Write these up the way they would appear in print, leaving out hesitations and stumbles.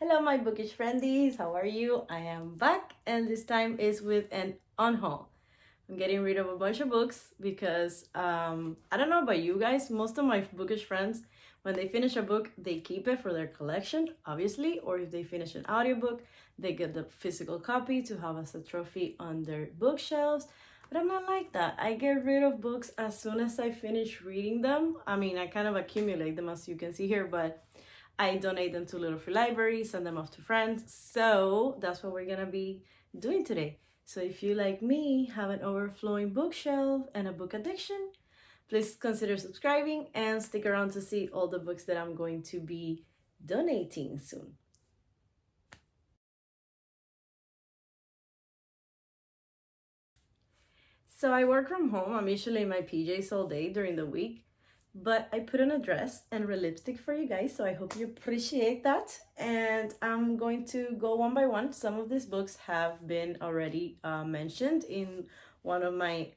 Hello, my bookish friendies. How are you? I am back, and this time is with an unhaul. I'm getting rid of a bunch of books because I don't know about you guys. Most of my bookish friends, when they finish a book, they keep it for their collection, obviously, or if they finish an audiobook, they get the physical copy to have as a trophy on their bookshelves. But I'm not like that. I get rid of books as soon as I finish reading them. I mean, I kind of accumulate them as you can see here, but I donate them to Little Free Library, send them off to friends. So that's what we're gonna be doing today. So if you, like me, have an overflowing bookshelf and a book addiction, please consider subscribing and stick around to see all the books that I'm going to be donating soon. So I work from home. I'm usually in my PJs all day during the week, but I put on a dress and red lipstick for you guys, so I hope you appreciate that. And I'm going to go one by one. Some of these books have been already mentioned in one of my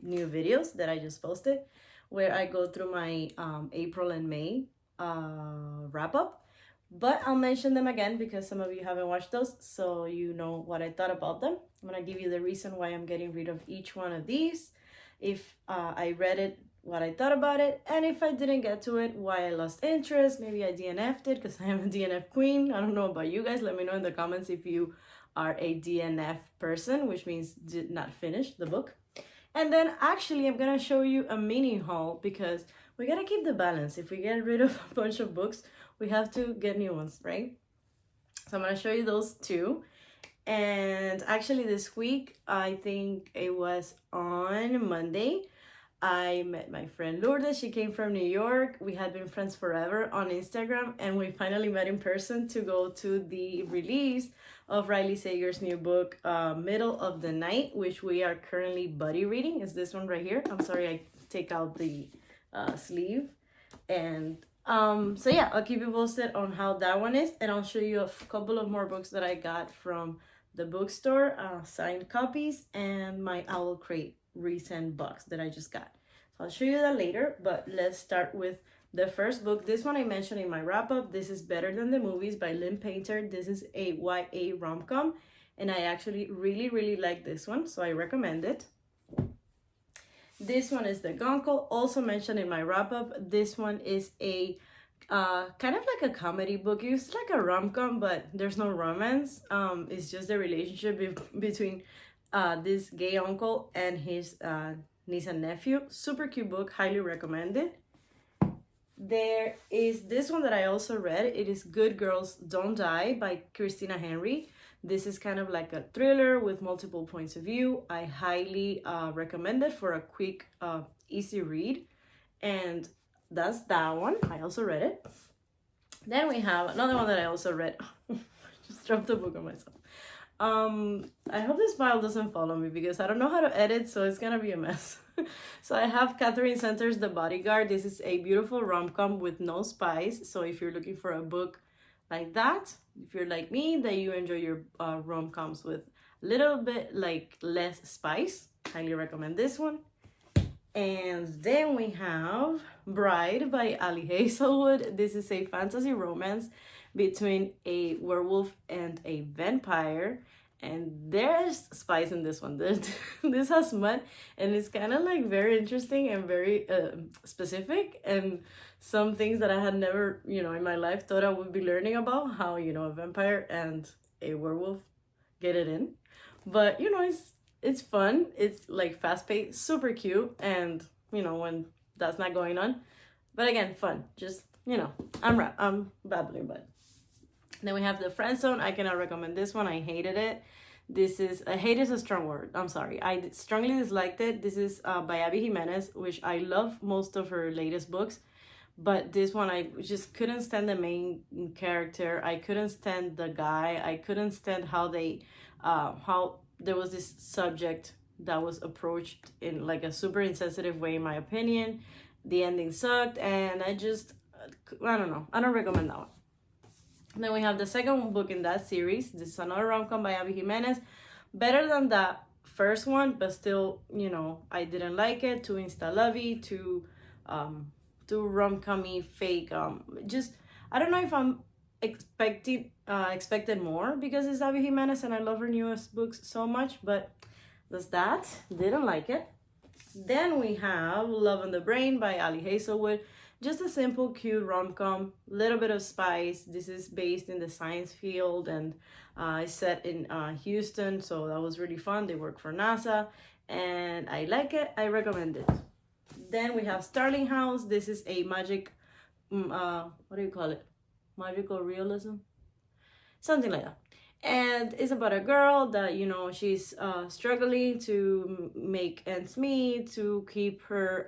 new videos that I just posted, where I go through my April and May wrap up. But I'll mention them again because some of you haven't watched those, so you know what I thought about them. I'm gonna give you the reason why I'm getting rid of each one of these, if I read it, what I thought about it, and if I didn't get to it, why I lost interest. Maybe I DNF'd it because I am a DNF queen. I don't know about you guys. Let me know in the comments if you are a DNF person, which means did not finish the book. And then actually I'm gonna show you a mini haul because we gotta keep the balance. If we get rid of a bunch of books, we have to get new ones, right? So I'm gonna show you those two. And actually this week, I think it was on Monday, I met my friend Lourdes. She came from New York. We had been friends forever on Instagram, and we finally met in person to go to the release of Riley Sager's new book, Middle of the Night, which we are currently buddy reading. Is this one right here? I'm sorry, I take out the sleeve. And so yeah, I'll keep you posted on how that one is, and I'll show you a couple of more books that I got from the bookstore, signed copies, and my Owl Crate recent box that I just got. So I'll show you that later, but let's start with the first book. This one I mentioned in my wrap-up. This is Better Than the Movies by Lynn Painter. This is a YA rom-com, and I actually really like this one, so I recommend it. This one is The Gonkel, also mentioned in my wrap-up. This one is a kind of like a comedy book. It's like a rom-com, but there's no romance. It's just the relationship between this gay uncle and his niece and nephew. Super cute book, highly recommended. There is this one that I also read. It is Good Girls Don't Die by Christina Henry. This is kind of like a thriller with multiple points of view. I highly recommend it for a quick, easy read. And that's that one. I also read it. Then we have another one that I also read. Just dropped the book on myself. I hope this file doesn't follow me because I don't know how to edit, so it's gonna be a mess. So I have Catherine Center's The Bodyguard. This is a beautiful rom-com with no spice. So if you're looking for a book like that, if you're like me, that you enjoy your rom-coms with a little bit like less spice, highly recommend this one. And then we have Bride by Ali Hazelwood. This is a fantasy romance between a werewolf and a vampire. And there's spice in this one. This has mud, and it's kind of like very interesting and very specific. And some things that I had never, in my life thought I would be learning about, how, a vampire and a werewolf get it in. But, it's fun. It's like fast paced, super cute, and when that's not going on. But again, fun. Just I'm babbling, but then we have The Friend Zone. I cannot recommend this one. I hated it. Hate is a strong word. I'm sorry. I strongly disliked it. This is by Abby Jimenez, which I love most of her latest books. But this one, I just couldn't stand the main character. I couldn't stand the guy. I couldn't stand how how there was this subject that was approached in like a super insensitive way, in my opinion. The ending sucked, and I don't know. I don't recommend that one. And then we have the second book in that series. This is another rom-com by Abby Jimenez. Better than that first one, but still, I didn't like it. Too insta-lovey, too rom-com-y, fake. I don't know if I'm expected more because it's Abby Jimenez and I love her newest books so much, but that's that. Didn't like it. Then we have Love on the Brain by Ali Hazelwood. Just a simple, cute rom-com, little bit of spice. This is based in the science field and it's set in Houston, so that was really fun. They work for NASA and I like it. I recommend it. Then we have Starling House. This is a magic, what do you call it? Magical realism? Something like that. And it's about a girl that, you know, she's struggling to make ends meet, to keep her,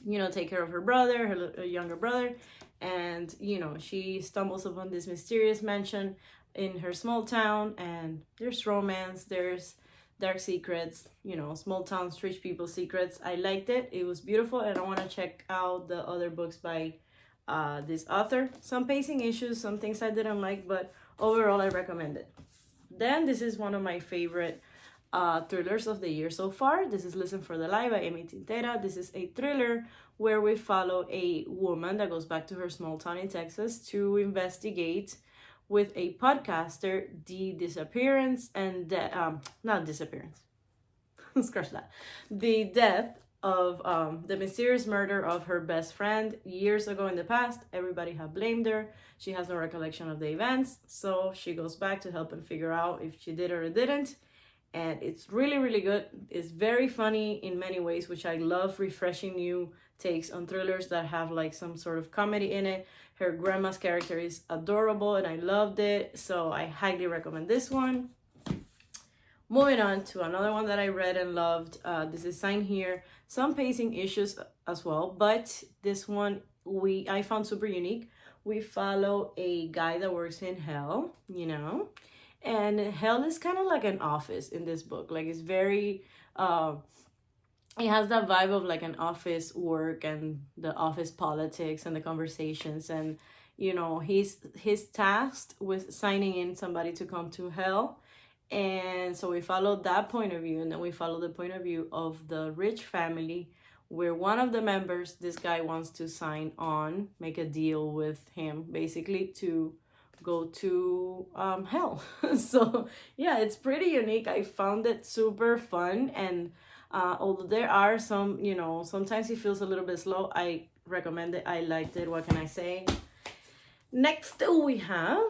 you know, take care of her brother, her younger brother. And, you know, she stumbles upon this mysterious mansion in her small town, and there's romance, there's dark secrets, you know, small town rich people secrets. I liked it. It was beautiful, and I want to check out the other books by this author. Some pacing issues, some things I didn't like, but overall I recommend it. Then this is one of my favorite thrillers of the year so far. This is Listen for the Lie by Amy Tintera. This is a thriller where we follow a woman that goes back to her small town in Texas to investigate with a podcaster the disappearance and not disappearance, scratch that, the death of the mysterious murder of her best friend years ago in the past. Everybody had blamed her. She has no recollection of the events, so she goes back to help and figure out if she did or didn't. And it's really, really good. It's very funny in many ways, which I love, refreshing new takes on thrillers that have like some sort of comedy in it. Her grandma's character is adorable and I loved it, so I highly recommend this one. Moving on to another one that I read and loved. This is Sign Here. Some pacing issues as well, but this one I found super unique. We follow a guy that works in hell, you know, and hell is kind of like an office in this book. Like it's very it has that vibe of like an office work and the office politics and the conversations, and you know, he's tasked with signing in somebody to come to hell. And so we follow that point of view, and then we follow the point of view of the rich family where one of the members, this guy wants to sign on, make a deal with him basically to go to hell. So yeah, it's pretty unique. I found it super fun, and although there are some, you know, sometimes it feels a little bit slow, I recommend it. I liked it. What can I say? Next we have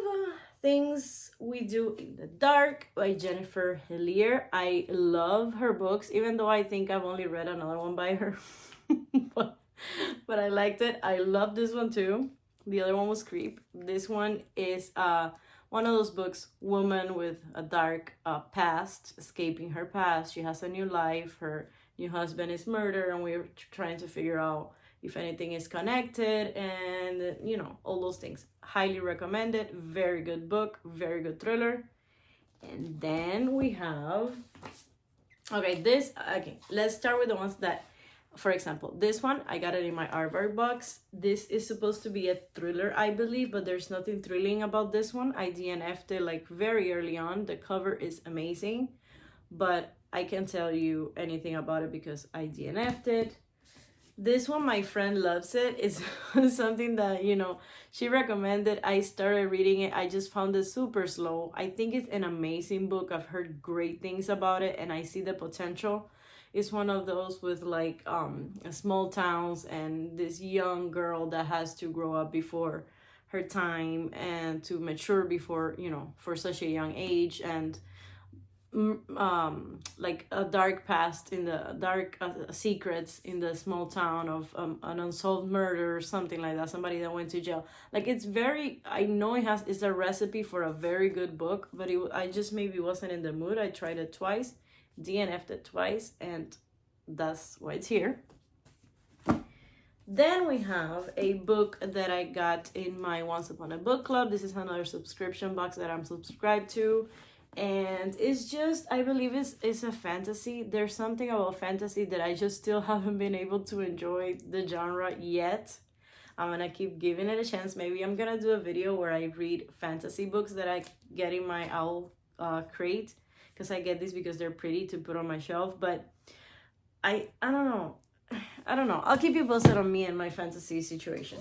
Things We Do in the Dark by Jennifer Hillier. I love her books, even though I think I've only read another one by her. but I liked it. I love this one too. The other one was Creep. This one is one of those books, woman with a dark past, escaping her past. She has a new life. Her new husband is murdered, and we're trying to figure out if anything is connected, and you know, all those things. Highly recommend it. Very good book, very good thriller. And then we have, okay, let's start with the ones that, for example, this one, I got it in my Aardvark box. This is supposed to be a thriller, I believe, but there's nothing thrilling about this one. I DNF'd it like very early on. The cover is amazing, but I can't tell you anything about it because I DNF'd it. This one, my friend loves it. It's something that, you know, she recommended. I started reading it. I just found it super slow. I think it's an amazing book. I've heard great things about it, and I see the potential. It's one of those with like small towns and this young girl that has to grow up before her time and to mature before, you know, for such a young age, and like a dark past in the dark secrets in the small town of an unsolved murder or something like that, somebody that went to jail. Like it's very, I know it's a recipe for a very good book, but I just maybe wasn't in the mood. I tried it twice, DNF'd it twice, and that's why it's here. Then we have a book that I got in my Once Upon a Book Club. This is another subscription box that I'm subscribed to. And it's just, I believe it's a fantasy. There's something about fantasy that I just still haven't been able to enjoy the genre yet. I'm gonna keep giving it a chance. Maybe I'm gonna do a video where I read fantasy books that I get in my owl crate, because I get these because they're pretty to put on my shelf. But I don't know. I'll keep you posted on me and my fantasy situation.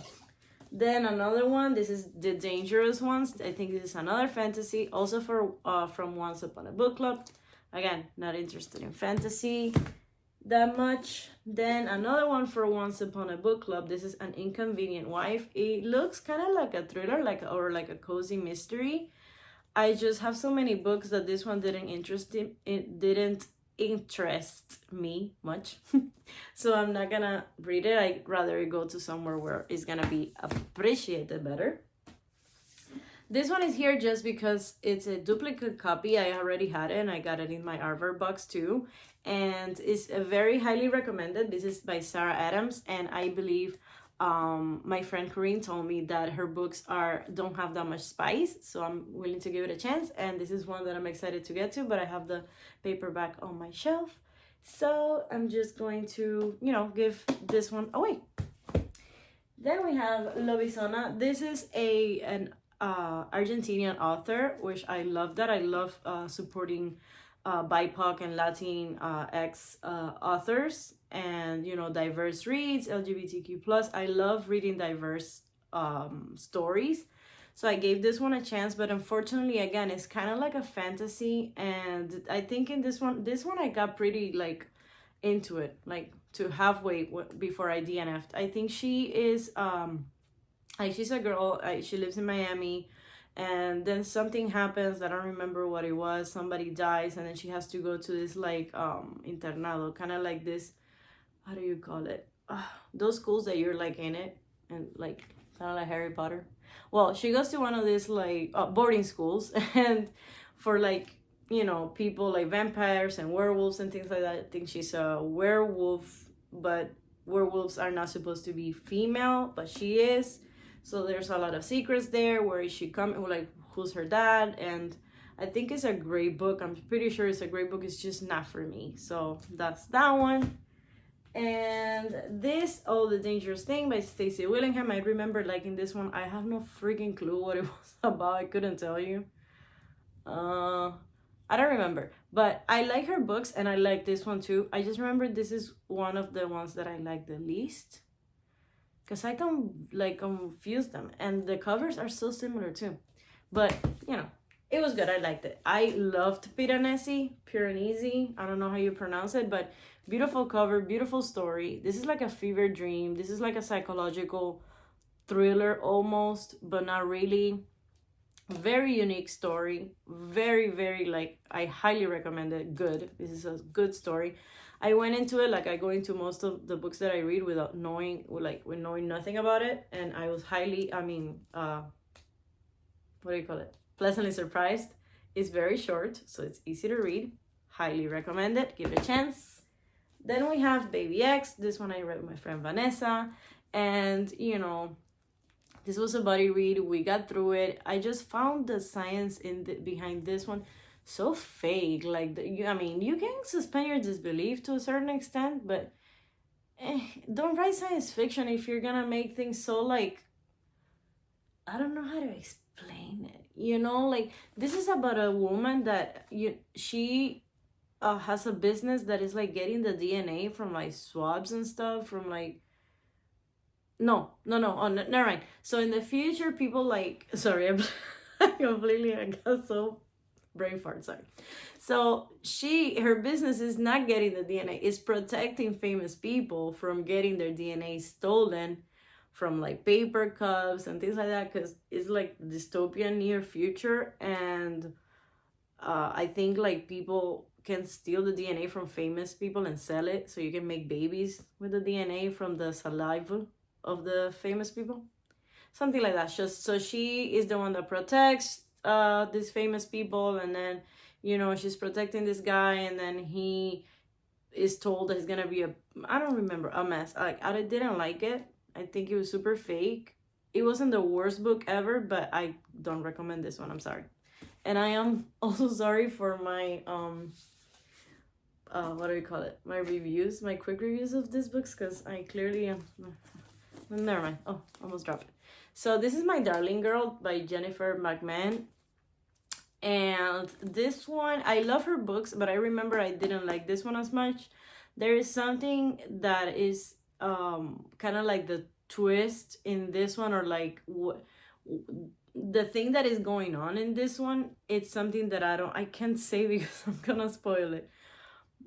Then another one, this is The Dangerous Ones. I think this is another fantasy, also for from Once Upon a Book Club. Again, not interested in fantasy that much. Then another one for Once Upon a Book Club. This is An Inconvenient Wife. It looks kind of like a thriller, or like a cozy mystery. I just have so many books that this one didn't interest me much. So I'm not gonna read it. I'd rather go to somewhere where it's gonna be appreciated better. This one is here just because it's a duplicate copy. I already had it and I got it in my Artwork box too. And it's a very highly recommended. This is by Sarah Adams, and I believe my friend Corinne told me that her books don't have that much spice, so I'm willing to give it a chance. And this is one that I'm excited to get to, but I have the paperback on my shelf, so I'm just going to, give this one away. Then we have Lobizona. This is an Argentinian author, which I love. That I love supporting BIPOC and Latin X authors, and diverse reads, LGBTQ plus. I love reading diverse stories, so I gave this one a chance, but unfortunately, again, it's kind of like a fantasy, and I think in this one I got pretty like into it, like to halfway before I DNF'd. I think she is she's a girl, she lives in Miami, and then something happens. I don't remember what it was. Somebody dies, and then she has to go to this like internado, kind of like this, how do you call it, those schools that you're like in it, and like kind of like Harry Potter. Well, she goes to one of these like boarding schools, and for like people like vampires and werewolves and things like that. I think she's a werewolf, but werewolves are not supposed to be female, but she is. So there's a lot of secrets there. Where is she coming? Like, who's her dad? And I think it's a great book. I'm pretty sure it's a great book. It's just not for me. So that's that one. And this, The Dangerous Thing by Stacey Willingham. I remember liking this one. I have no freaking clue what it was about. I couldn't tell you. I don't remember. But I like her books, and I like this one too. I just remember this is one of the ones that I like the least, because I don't like confuse them, and the covers are so similar too. But it was good. I liked it. I loved Piranesi. I don't know how you pronounce it, but beautiful cover, beautiful story. This is like a fever dream. This is like a psychological thriller almost, but not really. Very unique story. Very, very, like, I highly recommend it. Good. This is a good story. I went into it like I go into most of the books that I read without knowing, with knowing nothing about it, and I was what do you call it? Pleasantly surprised. It's very short, so it's easy to read. Highly recommend it. Give it a chance. Then we have Baby X. This one I read with my friend Vanessa, and this was a buddy read. We got through it. I just found the science behind this one so fake. Like, you can suspend your disbelief to a certain extent, but don't write science fiction if you're gonna make things so, like, I don't know how to explain it. Like, this is about a woman that she has a business that is like getting the DNA from like swabs and stuff from like. No. Oh, never mind. So in the future, people like, sorry, I got so brain fart, sorry. So her business is not getting the DNA, it's protecting famous people from getting their DNA stolen from like paper cups and things like that, because it's like dystopian near future, and I think like people can steal the DNA from famous people and sell it, so you can make babies with the DNA from the saliva of the famous people, something like that. Just so she is the one that protects these famous people, and then she's protecting this guy, and then he is told that he's gonna be I don't remember, a mess. Like, I didn't like it. I think it was super fake. It wasn't the worst book ever, but I don't recommend this one. I'm sorry. And I am also sorry for my what do you call it, my quick reviews of these books, because I clearly am. Never mind. Oh, almost dropped it. So this is My Darling Girl by Jennifer McMahon. And this one, I love her books, but I remember I didn't like this one as much. There is something that is kind of like the twist in this one, or like what the thing that is going on in this one, it's something that I can't say because I'm gonna spoil it.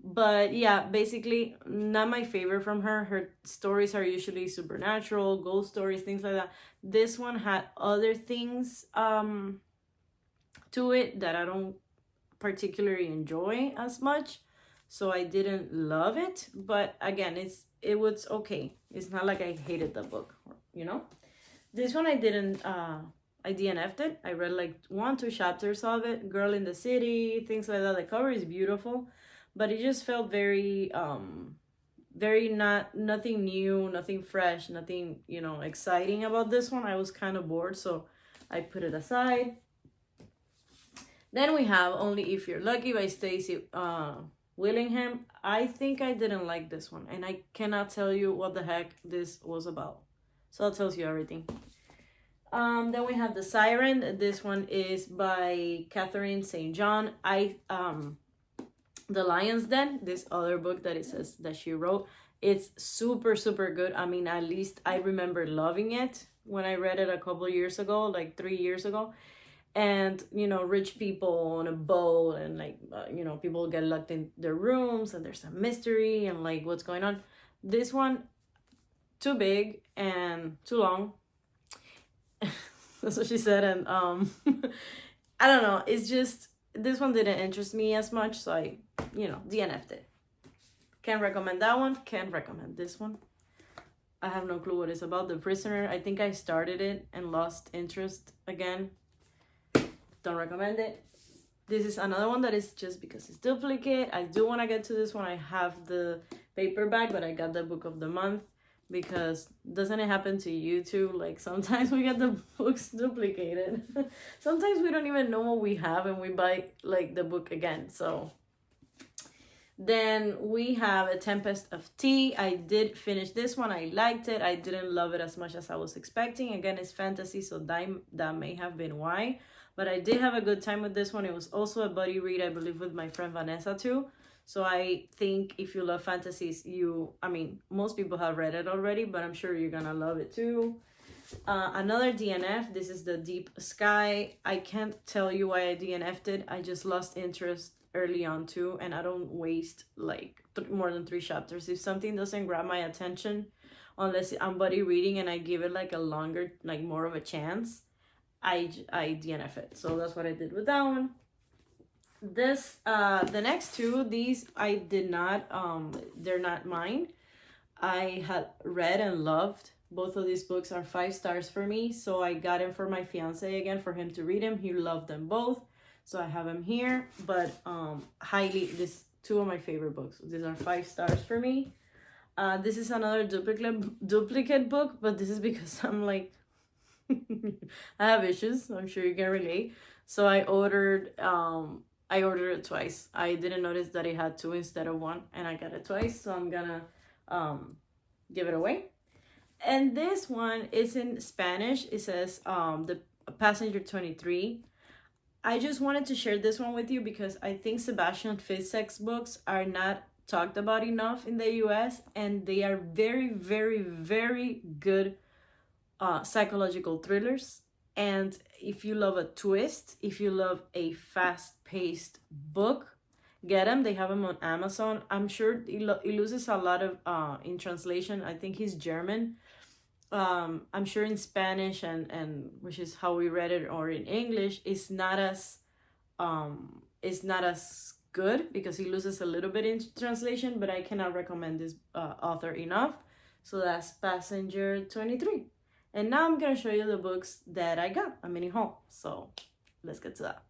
But yeah, basically not my favorite from her. Her stories are usually supernatural, ghost stories, things like that. This one had other things to it that I don't particularly enjoy as much, so I didn't love it. But again, it was okay. It's not like I hated the book, you know. This one I didn't I DNF'd it. I read like 1-2 chapters of it. Girl in the City, things like that. The cover is beautiful, but it just felt very very nothing new, nothing fresh, nothing, you know, exciting about this one. I was kind of bored, so I put it aside. Then we have Only If You're Lucky by Stacey Willingham. I think I didn't like this one, and I cannot tell you what the heck this was about. So that tells you everything. Then we have The Siren. This one is by Catherine St. John. The Lion's Den, this other book that it says that she wrote, it's super, super good. I mean, at least I remember loving it when I read it a couple of years ago, like 3 years ago. And, you know, rich people on a boat, and like, you know, people get locked in their rooms, and there's a mystery and like what's going on. This one, too big and too long. That's what she said. And I don't know, it's just, this one didn't interest me as much, so I, you know, DNF'd it. Can't recommend that one. Can't recommend this one. I have no clue what it's about. The Prisoner, I think I started it and lost interest again. Don't recommend it. This is another one that is just because it's duplicate. I do want to get to this one. I have the paperback, but I got the book of the month, because doesn't it happen to you too? Like sometimes we get the books duplicated. Sometimes we don't even know what we have and we buy like the book again. So then we have A Tempest of Tea. I did finish this one. I liked it. I didn't love it as much as I was expecting. Again, it's fantasy, so that may have been why. But I did have a good time with this one. It was also a buddy read, I believe, with my friend Vanessa too. So I think if you love fantasies, I mean, most people have read it already, but I'm sure you're gonna love it too. Another DNF, this is The Deep Sky. I can't tell you why I DNF'd it. I just lost interest early on too, and I don't waste like more than 3 chapters. If something doesn't grab my attention, unless I'm buddy reading and I give it like a longer, like more of a chance, I DNF it. So that's what I did with that one. This the next two, these I did not they're not mine. I had read and loved both of these books. Are 5 stars for me, so I got them for my fiance again for him to read them. He loved them both, so I have them here. But this 2 of my favorite books. These are 5 stars for me. This is another duplicate book, but this is because I'm like I have issues. I'm sure you can relate. So I ordered it twice. I didn't notice that it had 2 instead of 1, and I got it twice. So I'm gonna give it away. And this one is in Spanish. It says The Passenger 23. I just wanted to share this one with you because I think Sebastian Fissek's books are not talked about enough in the US, and they are very, very, very good psychological thrillers. And if you love a twist, if you love a fast-paced book, get them. They have them on Amazon. I'm sure it loses a lot of in translation. I think he's German. I'm sure in Spanish and which is how we read it, or in English, it's not as good because he loses a little bit in translation. But I cannot recommend this author enough. So that's Passenger 23. And now I'm going to show you the books that I got, a mini haul. So let's get to that.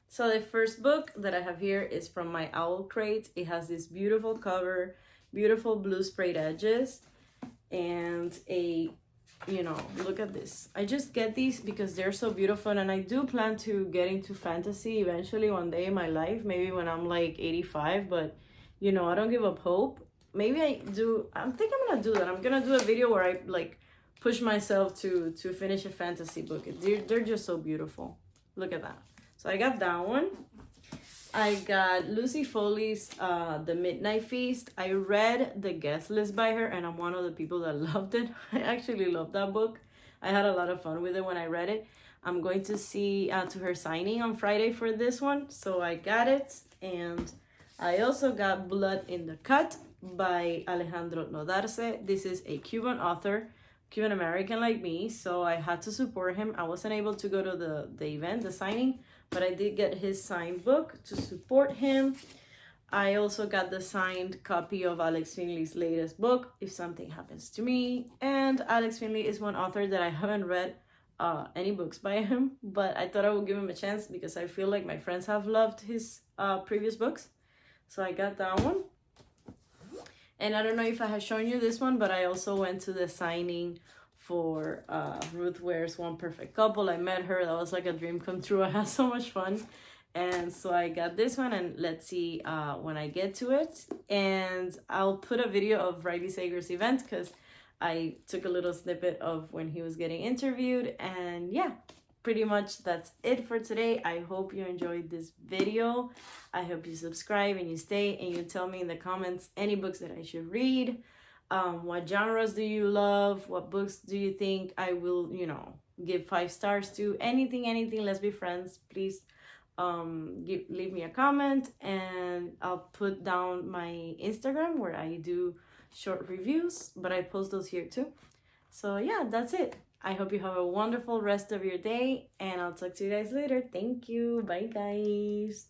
So the first book that I have here is from my Owl Crate. It has this beautiful cover, beautiful blue sprayed edges, and look at this. I just get these because they're so beautiful, and I do plan to get into fantasy eventually one day in my life, maybe when I'm like 85, but I don't give up hope. Maybe I do. I think I'm going to do that. I'm going to do a video where I like push myself to finish a fantasy book. They're just so beautiful. Look at that. So I got that one. I got Lucy Foley's The Midnight Feast. I read the guest list by her, and I'm one of the people that loved it. I actually loved that book. I had a lot of fun with it when I read it. I'm going to see to her signing on Friday for this one, so I got it. And I also got Blood in the Cut by Alejandro Nodarse. This is a Cuban author, Cuban American like me, so I had to support him. I wasn't able to go to the event, the signing, but I did get his signed book to support him. I also got the signed copy of Alex Finley's latest book, If Something Happens to Me. And Alex Finley is one author that I haven't read any books by him, but I thought I would give him a chance because I feel like my friends have loved his previous books. So I got that one. And I don't know if I have shown you this one, but I also went to the signing for Ruth Ware's One Perfect Couple. I met her. That was like a dream come true. I had so much fun. And so I got this one, and let's see when I get to it. And I'll put a video of Riley Sager's event because I took a little snippet of when he was getting interviewed. And yeah, pretty much that's it for today. I hope you enjoyed this video. I hope you subscribe and you stay and you tell me in the comments any books that I should read. What genres do you love? What books do you think I will, give 5 stars to? Anything. Let's be friends. Please leave me a comment, and I'll put down my Instagram where I do short reviews, but I post those here too. So yeah, that's it. I hope you have a wonderful rest of your day, and I'll talk to you guys later. Thank you. Bye, guys.